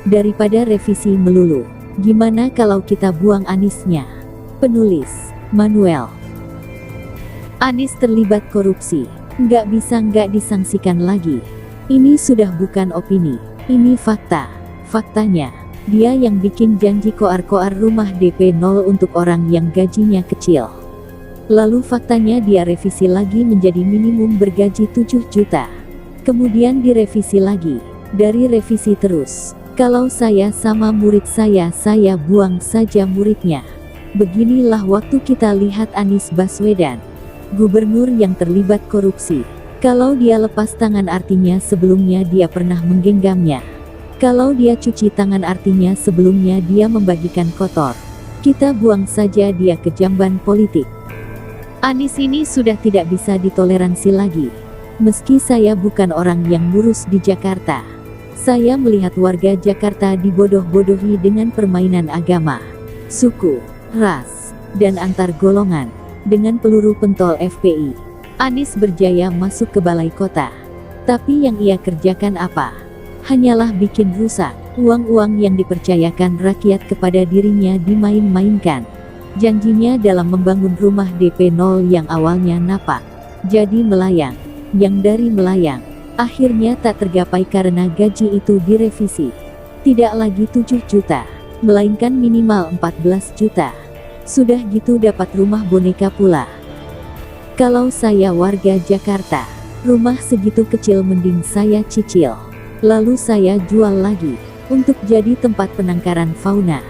Daripada revisi melulu, gimana kalau kita buang Anisnya? Penulis, Manuel. Anis terlibat korupsi, nggak bisa nggak disangsikan lagi. Ini sudah bukan opini, ini fakta. Faktanya, dia yang bikin janji koar-koar rumah DP 0 untuk orang yang gajinya kecil. Lalu faktanya dia revisi lagi menjadi minimum bergaji 7 juta. Kemudian direvisi lagi, dari revisi terus. Kalau saya sama murid saya buang saja muridnya. Beginilah waktu kita lihat Anies Baswedan, gubernur yang terlibat korupsi. Kalau dia lepas tangan artinya sebelumnya dia pernah menggenggamnya. Kalau dia cuci tangan artinya sebelumnya dia membagikan kotor. Kita buang saja dia ke jamban politik. Anies ini sudah tidak bisa ditoleransi lagi. Meski saya bukan orang yang lurus di Jakarta, saya melihat warga Jakarta dibodoh-bodohi dengan permainan agama, suku, ras, dan antar golongan. Dengan peluru pentol FPI, Anies berjaya masuk ke balai kota. Tapi yang ia kerjakan apa? Hanyalah bikin rusak. Uang-uang yang dipercayakan rakyat kepada dirinya dimain-mainkan. Janjinya dalam membangun rumah DP 0 yang awalnya napak, jadi melayang. Yang dari melayang, akhirnya tak tergapai karena gaji itu direvisi. Tidak lagi 7 juta, melainkan minimal 14 juta. Sudah gitu dapat rumah boneka pula. Kalau saya warga Jakarta, rumah segitu kecil mending saya cicil. Lalu saya jual lagi, untuk jadi tempat penangkaran fauna.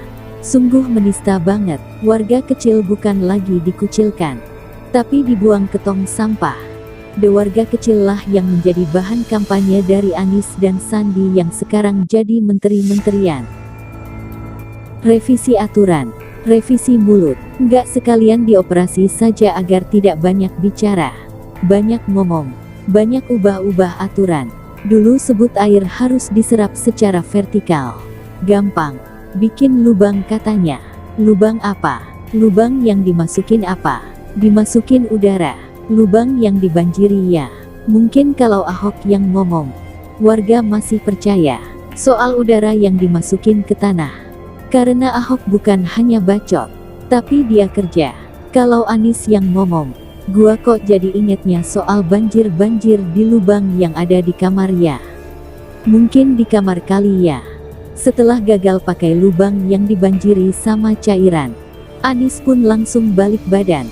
Sungguh menista banget, warga kecil bukan lagi dikucilkan, tapi dibuang ke tong sampah. De warga kecil lah yang menjadi bahan kampanye dari Anies dan Sandi yang sekarang jadi menteri-menterian. Revisi aturan, revisi mulut, nggak sekalian dioperasi saja agar tidak banyak bicara, banyak ngomong, banyak ubah-ubah aturan. Dulu sebut air harus diserap secara vertikal. Gampang, bikin lubang katanya. Lubang apa? Lubang yang dimasukin apa? Dimasukin udara. Lubang yang dibanjiri ya. Mungkin kalau Ahok yang ngomong, warga masih percaya. Soal udara yang dimasukin ke tanah. Karena Ahok bukan hanya bacot, tapi dia kerja. Kalau Anies yang ngomong, gua kok jadi ingetnya soal banjir-banjir di lubang yang ada di kamar ya. Mungkin di kamar kali ya. Setelah gagal pakai lubang yang dibanjiri sama cairan, Anies pun langsung balik badan.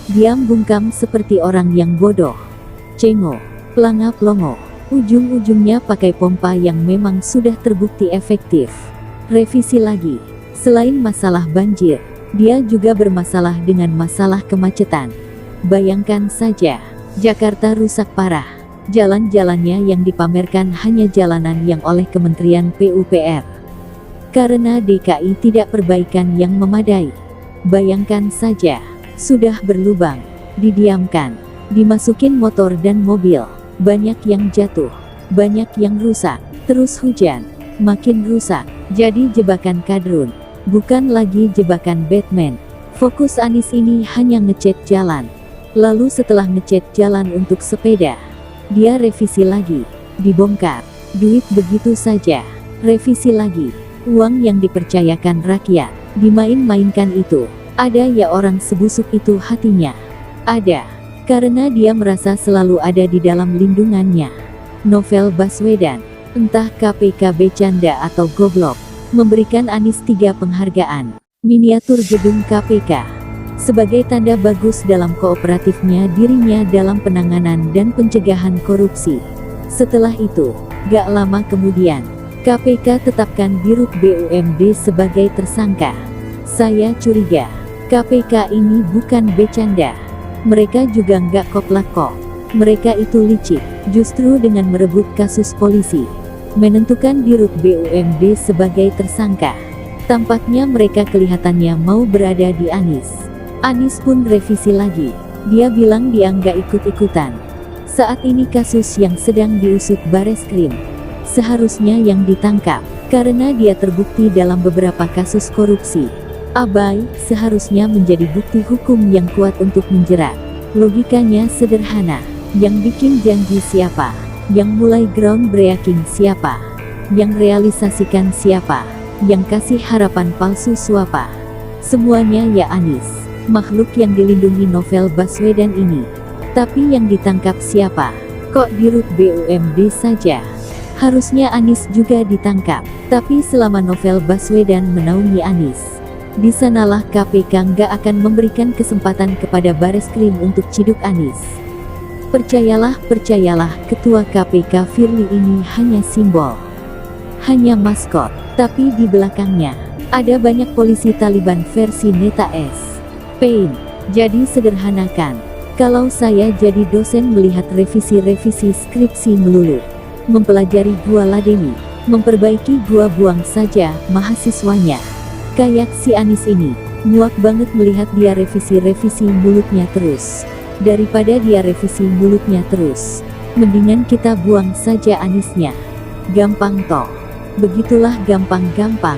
Diam bungkam seperti orang yang bodoh. Cengo, pelanga-pelongo, ujung-ujungnya pakai pompa yang memang sudah terbukti efektif. Revisi lagi. Selain masalah banjir, dia juga bermasalah dengan masalah kemacetan. Bayangkan saja, Jakarta rusak parah. Jalan-jalannya yang dipamerkan hanya jalanan yang oleh Kementerian PUPR. Karena DKI tidak perbaikan yang memadai. Bayangkan saja, sudah berlubang, didiamkan, dimasukin motor dan mobil, banyak yang jatuh, banyak yang rusak, terus hujan, makin rusak, jadi jebakan kadrun, bukan lagi jebakan Batman. Fokus Anies ini hanya ngecat jalan, lalu setelah ngecat jalan untuk sepeda, dia revisi lagi, dibongkar, duit begitu saja, revisi lagi, uang yang dipercayakan rakyat, dimain-mainkan itu. Ada ya orang sebusuk itu hatinya? Ada, karena dia merasa selalu ada di dalam lindungannya. Novel Baswedan, entah KPK bercanda atau goblok, memberikan Anies 3 penghargaan. Miniatur gedung KPK, sebagai tanda bagus dalam kooperatifnya dirinya dalam penanganan dan pencegahan korupsi. Setelah itu, gak lama kemudian, KPK tetapkan Dirut BUMD sebagai tersangka. Saya curiga, KPK ini bukan bercanda. Mereka juga nggak koplak kok. Mereka itu licik, justru dengan merebut kasus polisi, menentukan Dirut BUMD sebagai tersangka. Tampaknya mereka kelihatannya mau berada di Anies. Anies pun revisi lagi. Dia bilang dia nggak ikut-ikutan. Saat ini kasus yang sedang diusut Bareskrim. Seharusnya yang ditangkap, karena dia terbukti dalam beberapa kasus korupsi. Abai, seharusnya menjadi bukti hukum yang kuat untuk menjerat. Logikanya sederhana. Yang bikin janji siapa? Yang mulai groundbreaking siapa? Yang realisasikan siapa? Yang kasih harapan palsu siapa? Semuanya ya Anies. Makhluk yang dilindungi novel Baswedan ini. Tapi yang ditangkap siapa? Kok dirut BUMD saja? Harusnya Anies juga ditangkap. Tapi selama novel Baswedan menaungi Anies, di sanalah KPK nggak akan memberikan kesempatan kepada Bareskrim untuk ciduk Anies. Percayalah, Ketua KPK Firly ini hanya simbol. Hanya maskot. Tapi di belakangnya, ada banyak polisi Taliban versi Neta S. Pain. Jadi sederhanakan. Kalau saya jadi dosen melihat revisi skripsi melulu. Mempelajari gua ladeni. Memperbaiki gua buang saja mahasiswanya. Kayak si Anies ini. Muak banget melihat dia revisi mulutnya terus. Daripada dia revisi mulutnya terus, mendingan kita buang saja Aniesnya. Gampang toh. Begitulah gampang-gampang.